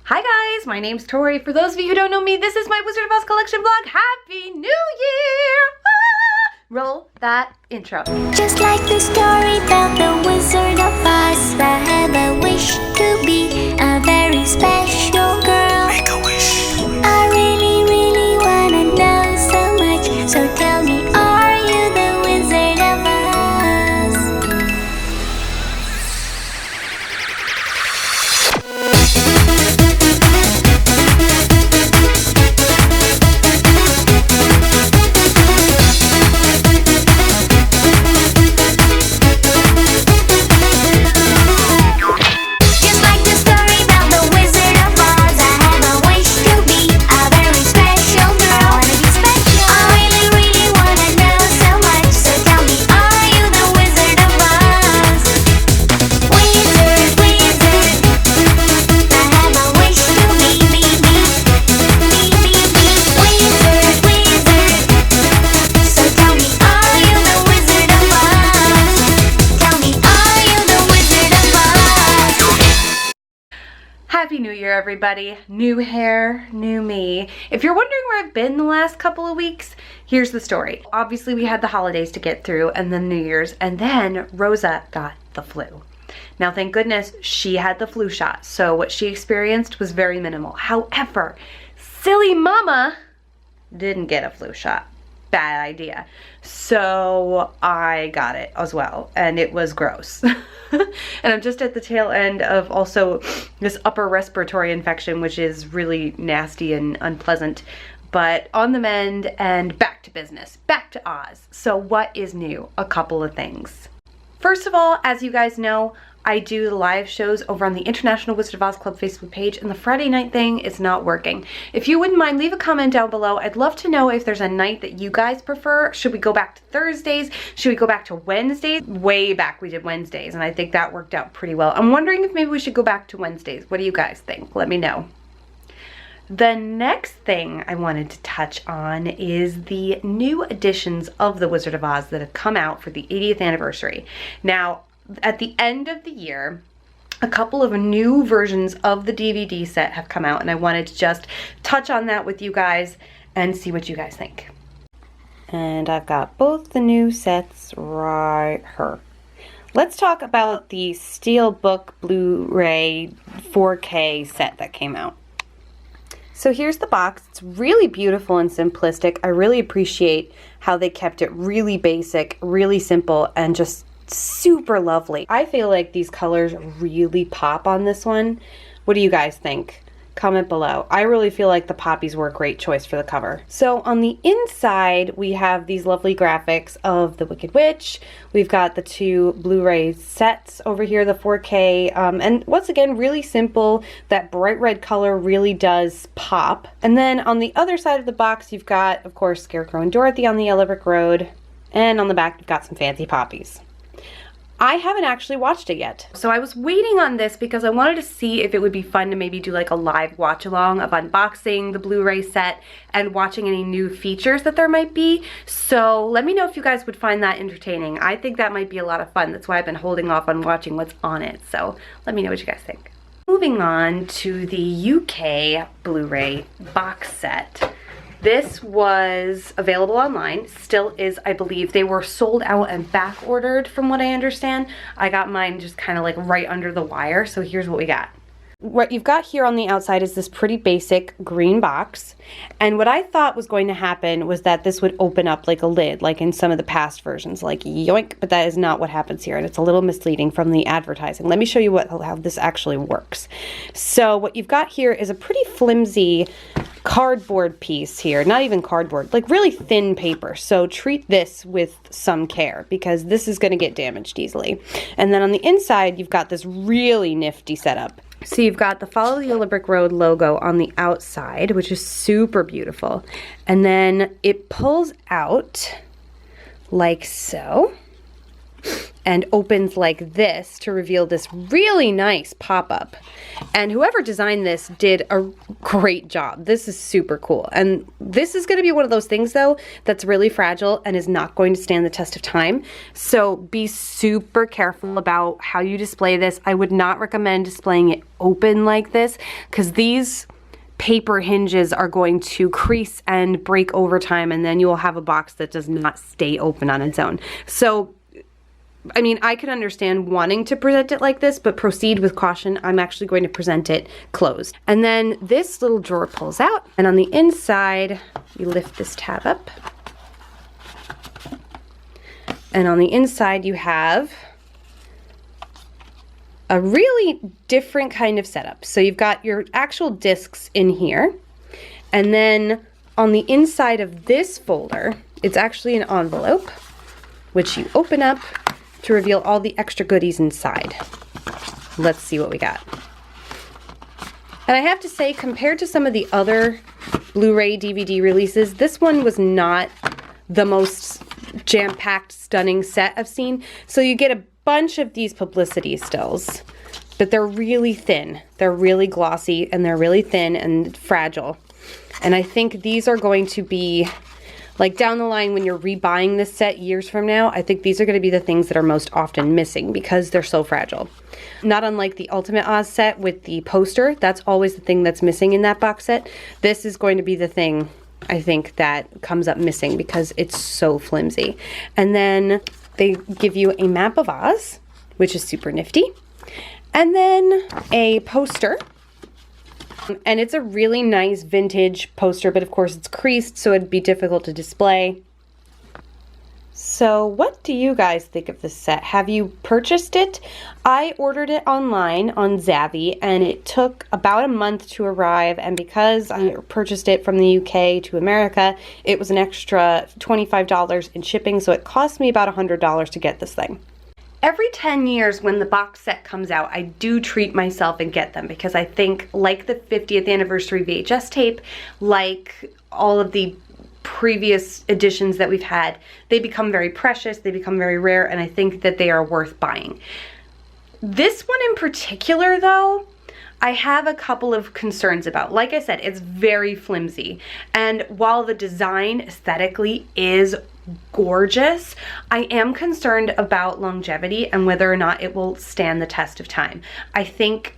Hi guys, my name's Tori. For those of you who don't know me, this is my Wizard of Oz collection vlog. Happy New Year! Ah! Roll that intro. Just like the story about the Wizard of Oz, I have a wish to be a very special girl. Make a wish. I really wanna know so much, so tell me, are you the Wizard of Oz? Happy New Year, everybody. New hair, new me. If you're wondering where I've been the last couple of weeks, here's the story. Obviously, we had the holidays to get through and then New Year's, and then Rosa got the flu. Now, thank goodness she had the flu shot, so what she experienced was very minimal. However, silly mama didn't get a flu shot. Bad idea. So I got it as well, and it was gross. And I'm just at the tail end of also this upper respiratory infection, which is really nasty and unpleasant, but on the mend and back to business, back to Oz. So what is new? A couple of things. First of all, as you guys know, I do the live shows over on the International Wizard of Oz Club Facebook page, and the Friday night thing is not working. If you wouldn't mind, leave a comment down below. I'd love to know if there's a night that you guys prefer. Should we go back to Thursdays? Should we go back to Wednesdays? Way back we did Wednesdays, and I think that worked out pretty well. I'm wondering if maybe we should go back to Wednesdays. What do you guys think? Let me know. The next thing I wanted to touch on is the new editions of The Wizard of Oz that have come out for the 80th anniversary. Now, at the end of the year, a couple of new versions of the DVD set have come out, and I wanted to just touch on that with you guys and see what you guys think. And I've got both the new sets right here. Let's talk about the Steelbook Blu-ray 4K set that came out. So here's the box. It's really beautiful and simplistic. I really appreciate how they kept it really basic, really simple, and just super lovely. I feel like these colors really pop on this one. What do you guys think? Comment below. I really feel like the poppies were a great choice for the cover. So on the inside, we have these lovely graphics of the Wicked Witch. We've got the two Blu-ray sets over here, the 4K, and once again, really simple. That bright red color really does pop. And then on the other side of the box, you've got, of course, Scarecrow and Dorothy on the Yellow Brick Road. And on the back, you've got some fancy poppies. I haven't actually watched it yet. So I was waiting on this because I wanted to see if it would be fun to maybe do like a live watch along of unboxing the Blu-ray set and watching any new features that there might be. So let me know if you guys would find that entertaining. I think that might be a lot of fun. That's why I've been holding off on watching what's on it. So let me know what you guys think. Moving on to the UK Blu-ray box set. This was available online, still is, I believe. They were sold out and back ordered from what I understand. I got mine just kind of like right under the wire, so here's what we got. What you've got here on the outside is this pretty basic green box, and what I thought was going to happen was that this would open up like a lid, like in some of the past versions, like yoink, but that is not what happens here, and it's a little misleading from the advertising. Let me show you how this actually works. So what you've got here is a pretty flimsy cardboard piece here, not even cardboard, like really thin paper. So treat this with some care because this is going to get damaged easily. And then on the inside, you've got this really nifty setup. So you've got the Follow the Yellow Brick Road logo on the outside, which is super beautiful. And then it pulls out like so. and opens like this to reveal this really nice pop-up. And whoever designed this did a great job. This is super cool. And this is going to be one of those things though that's really fragile and is not going to stand the test of time. So be super careful about how you display this. I would not recommend displaying it open like this because these paper hinges are going to crease and break over time, and then you will have a box that does not stay open on its own. So I mean, I can understand wanting to present it like this, but proceed with caution. I'm actually going to present it closed. And then this little drawer pulls out, and on the inside, you lift this tab up. And on the inside, you have a really different kind of setup. So you've got your actual discs in here, and then on the inside of this folder, it's actually an envelope, which you open up to reveal all the extra goodies inside. Let's see what we got. And I have to say, compared to some of the other Blu-ray DVD releases, this one was not the most jam-packed, stunning set I've seen. So you get a bunch of these publicity stills, but they're really thin. They're really glossy, and they're really thin and fragile. And I think these are going to be, like down the line when you're rebuying this set years from now, I think these are going to be the things that are most often missing because they're so fragile. Not unlike the Ultimate Oz set with the poster, that's always the thing that's missing in that box set. This is going to be the thing, I think, that comes up missing because it's so flimsy. And then they give you a map of Oz, which is super nifty. And then a poster. And it's a really nice vintage poster, but of course it's creased, so it'd be difficult to display. So what do you guys think of this set? Have you purchased it? I ordered it online on Zavvi, and it took about a month to arrive, and because I purchased it from the UK to America, it was an extra $25 in shipping, so it cost me about $100 to get this thing. Every 10 years when the box set comes out, I do treat myself and get them because I think, like the 50th anniversary VHS tape, like all of the previous editions that we've had, they become very precious, they become very rare, and I think that they are worth buying. This one in particular, though, I have a couple of concerns about. Like I said, it's very flimsy, and while the design aesthetically is gorgeous, I am concerned about longevity and whether or not it will stand the test of time. I think,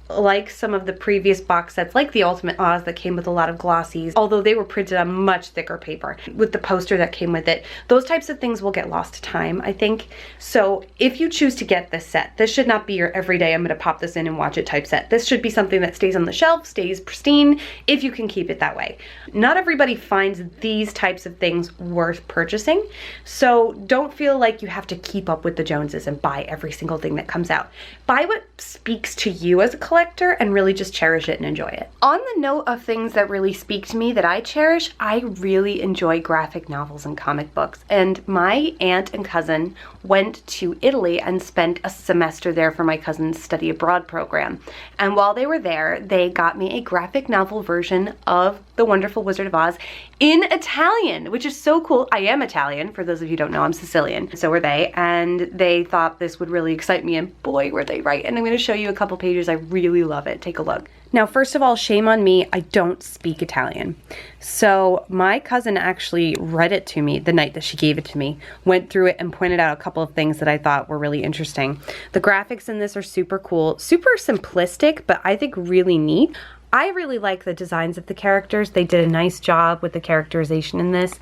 like some of the previous box sets, like the Ultimate Oz that came with a lot of glossies, although they were printed on much thicker paper, with the poster that came with it, those types of things will get lost to time, I think. So if you choose to get this set, this should not be your everyday, I'm going to pop this in and watch it type set. This should be something that stays on the shelf, stays pristine, if you can keep it that way. Not everybody finds these types of things worth purchasing, so don't feel like you have to keep up with the Joneses and buy every single thing that comes out. Buy what speaks to you as a collector and really just cherish it and enjoy it. On the note of things that really speak to me that I cherish, I really enjoy graphic novels and comic books. And my aunt and cousin went to Italy and spent a semester there for my cousin's study abroad program. And while they were there, they got me a graphic novel version of The Wonderful Wizard of Oz in Italian, which is so cool. I am Italian, for those of you who don't know, I'm Sicilian. So were they, and they thought this would really excite me, and boy, were they right. And I'm going to show you a couple pages. I really love it. Take a look. Now, first of all, shame on me, I don't speak Italian. So my cousin actually read it to me the night that she gave it to me, went through it and pointed out a couple of things that I thought were really interesting. The graphics in this are super cool, super simplistic, but I think really neat. I really like the designs of the characters. They did a nice job with the characterization in this.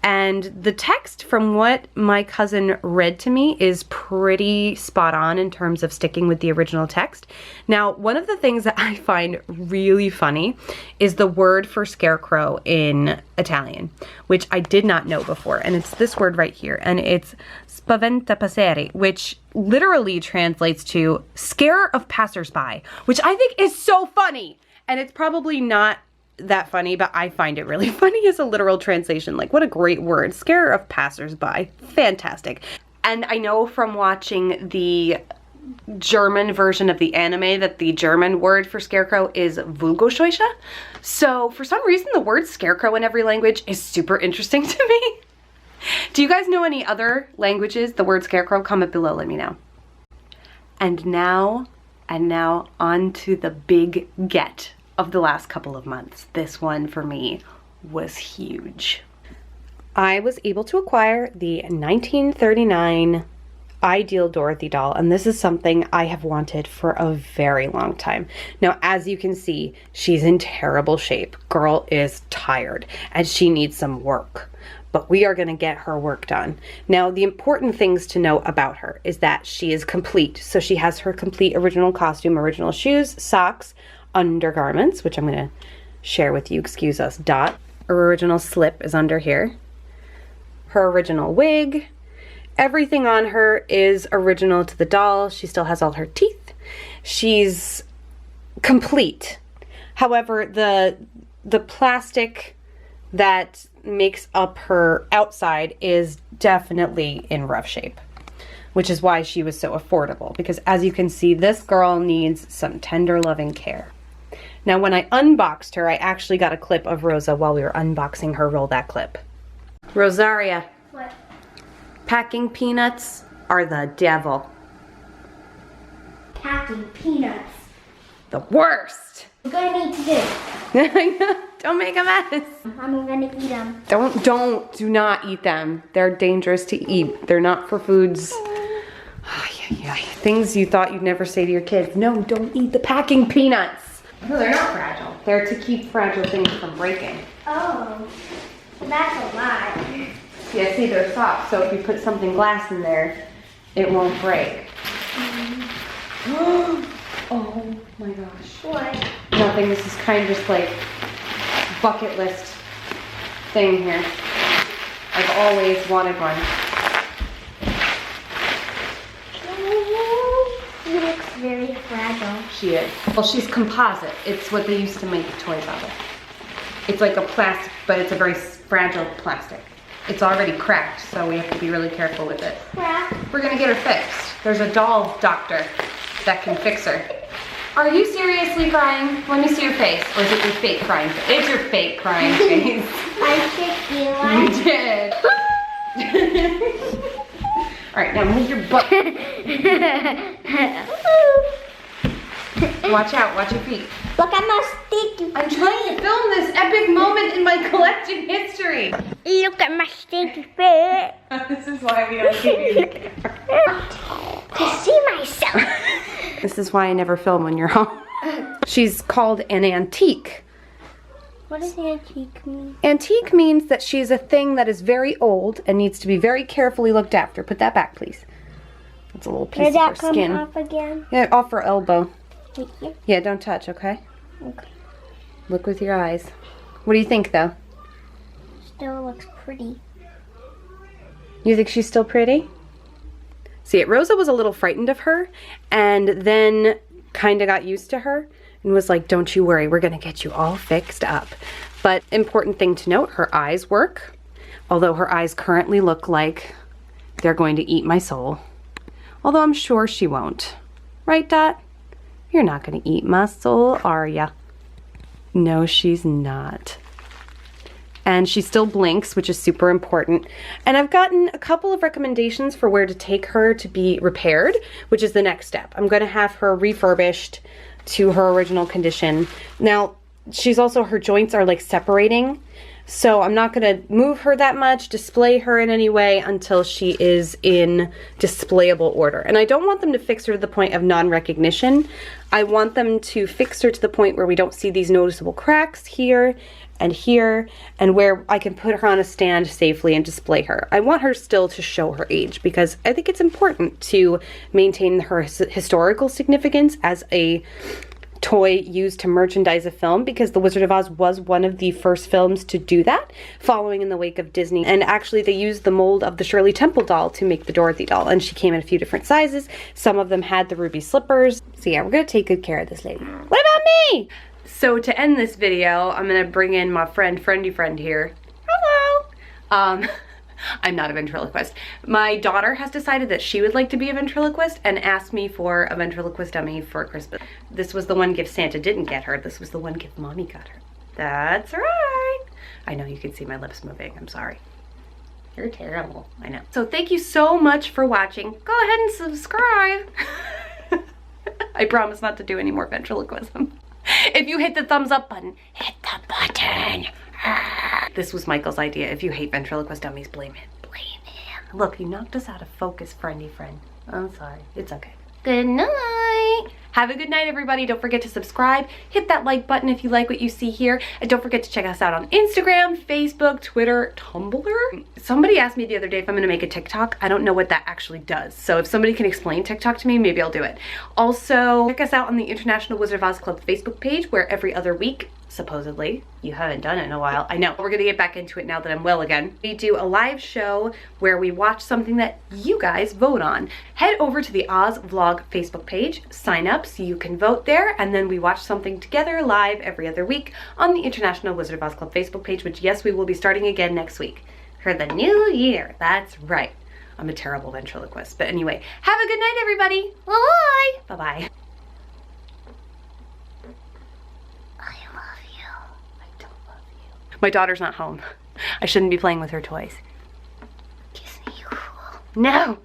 And the text, from what my cousin read to me, is pretty spot on in terms of sticking with the original text. Now, one of the things that I find really funny is the word for scarecrow in Italian, which I did not know before. And it's this word right here, and it's spaventapasseri, which literally translates to scare of passersby, which I think is so funny. And it's probably not that funny, but I find it really funny as a literal translation. Like, what a great word. Scare of passersby. Fantastic. And I know from watching the German version of the anime that the German word for scarecrow is Vogelscheuche. So for some reason, the word scarecrow in every language is super interesting to me. Do you guys know any other languages? The word scarecrow, comment below, let me know. And now on to the big get of the last couple of months. This one for me was huge. I was able to acquire the 1939 Ideal Dorothy doll, and this is something I have wanted for a very long time. Now, as you can see, she's in terrible shape. Girl is tired and she needs some work, but we are going to get her work done. Now, the important things to know about her is that she is complete. So she has her complete original costume, original shoes, socks, undergarments, which I'm going to share with you. Excuse us, Dot. Her original slip is under here. Her original wig. Everything on her is original to the doll. She still has all her teeth. She's complete. However, the plastic that makes up her outside is definitely in rough shape, which is why she was so affordable, because as you can see, this girl needs some tender loving care. Now, when I unboxed her, I actually got a clip of Rosa while we were unboxing her. Roll that clip. Rosaria. What? Packing peanuts are the devil. Packing peanuts. The worst. We're gonna need to do. Don't make a mess. I'm gonna eat them. Do not eat them. They're dangerous to eat. They're not for foods. Things you thought you'd never say to your kids. No, don't eat the packing peanuts. No, they're not fragile. They're to keep fragile things from breaking. Oh, that's a lot. Yeah, see, they're soft, so if you put something glass in there, it won't break. Oh my gosh. What? Nothing, this is kind of just like bucket list thing here. I've always wanted one. She looks very fragile. She is. Well, she's composite. It's what they used to make toys out of. It's like a plastic, but it's a very fragile plastic. It's already cracked, so we have to be really careful with it. Cracked? We're gonna get her fixed. There's a doll doctor that can fix her. Are you seriously crying? Let me see your face. Or is it your fake crying face? It's your fake crying face. I kicked you. You did. All right, now move your butt. Watch out, watch your feet. Look at my sticky. I'm trying to film this epic moment in my collection history. Look at my sticky feet. This is why we don't TV. To see myself. This is why I never film when you're home. She's called an antique. What does antique mean? Antique means that she's a thing that is very old and needs to be very carefully looked after. Put that back, please. That's a little piece of her skin. Off again? Yeah, off her elbow. Right here? Yeah, don't touch, okay? Okay. Look with your eyes. What do you think, though? Still looks pretty. You think she's still pretty? See, Rosa was a little frightened of her and then kind of got used to her and was like, don't you worry, we're gonna get you all fixed up. But important thing to note, her eyes work, although her eyes currently look like they're going to eat my soul. Although I'm sure she won't. Right, Dot? You're not gonna eat my soul, are ya? No, she's not. And she still blinks, which is super important. And I've gotten a couple of recommendations for where to take her to be repaired, which is the next step. I'm gonna have her refurbished to her original condition. Now, she's also, her joints are like separating, so I'm not gonna move her that much, display her in any way until she is in displayable order. And I don't want them to fix her to the point of non-recognition. I want them to fix her to the point where we don't see these noticeable cracks here, and where I can put her on a stand safely and display her. I want her still to show her age because I think it's important to maintain her historical significance as a toy used to merchandise a film, because The Wizard of Oz was one of the first films to do that, following in the wake of Disney. And actually they used the mold of the Shirley Temple doll to make the Dorothy doll, and she came in a few different sizes. Some of them had the ruby slippers. So yeah, we're gonna take good care of this lady. What about me? So to end this video, I'm gonna bring in my friendy friend here. Hello. I'm not a ventriloquist. My daughter has decided that she would like to be a ventriloquist and asked me for a ventriloquist dummy for Christmas. This was the one gift Santa didn't get her. This was the one gift Mommy got her. That's right. I know you can see my lips moving. I'm sorry. You're terrible. I know. So thank you so much for watching. Go ahead and subscribe. I promise not to do any more ventriloquism. If you hit the thumbs up button, hit the button. This was Michael's idea. If you hate ventriloquist dummies, blame him. Blame him. Look, you knocked us out of focus, friendy friend. I'm sorry. It's okay. Good night. Have a good night, everybody. Don't forget to subscribe. Hit that like button if you like what you see here. And don't forget to check us out on Instagram, Facebook, Twitter, Tumblr. Somebody asked me the other day if I'm gonna make a TikTok. I don't know what that actually does. So if somebody can explain TikTok to me, maybe I'll do it. Also, check us out on the International Wizard of Oz Club Facebook page, where every other week, supposedly, you haven't done it in a while. I know. We're gonna get back into it now that I'm well again. We do a live show where we watch something that you guys vote on. Head over to the Oz Vlog Facebook page, sign up so you can vote there, and then we watch something together live every other week on the International Wizard of Oz Club Facebook page, which, yes, we will be starting again next week for the new year. That's right. I'm a terrible ventriloquist. But anyway, have a good night, everybody. Bye. Bye-bye. My daughter's not home. I shouldn't be playing with her toys. Kiss me, you fool. No!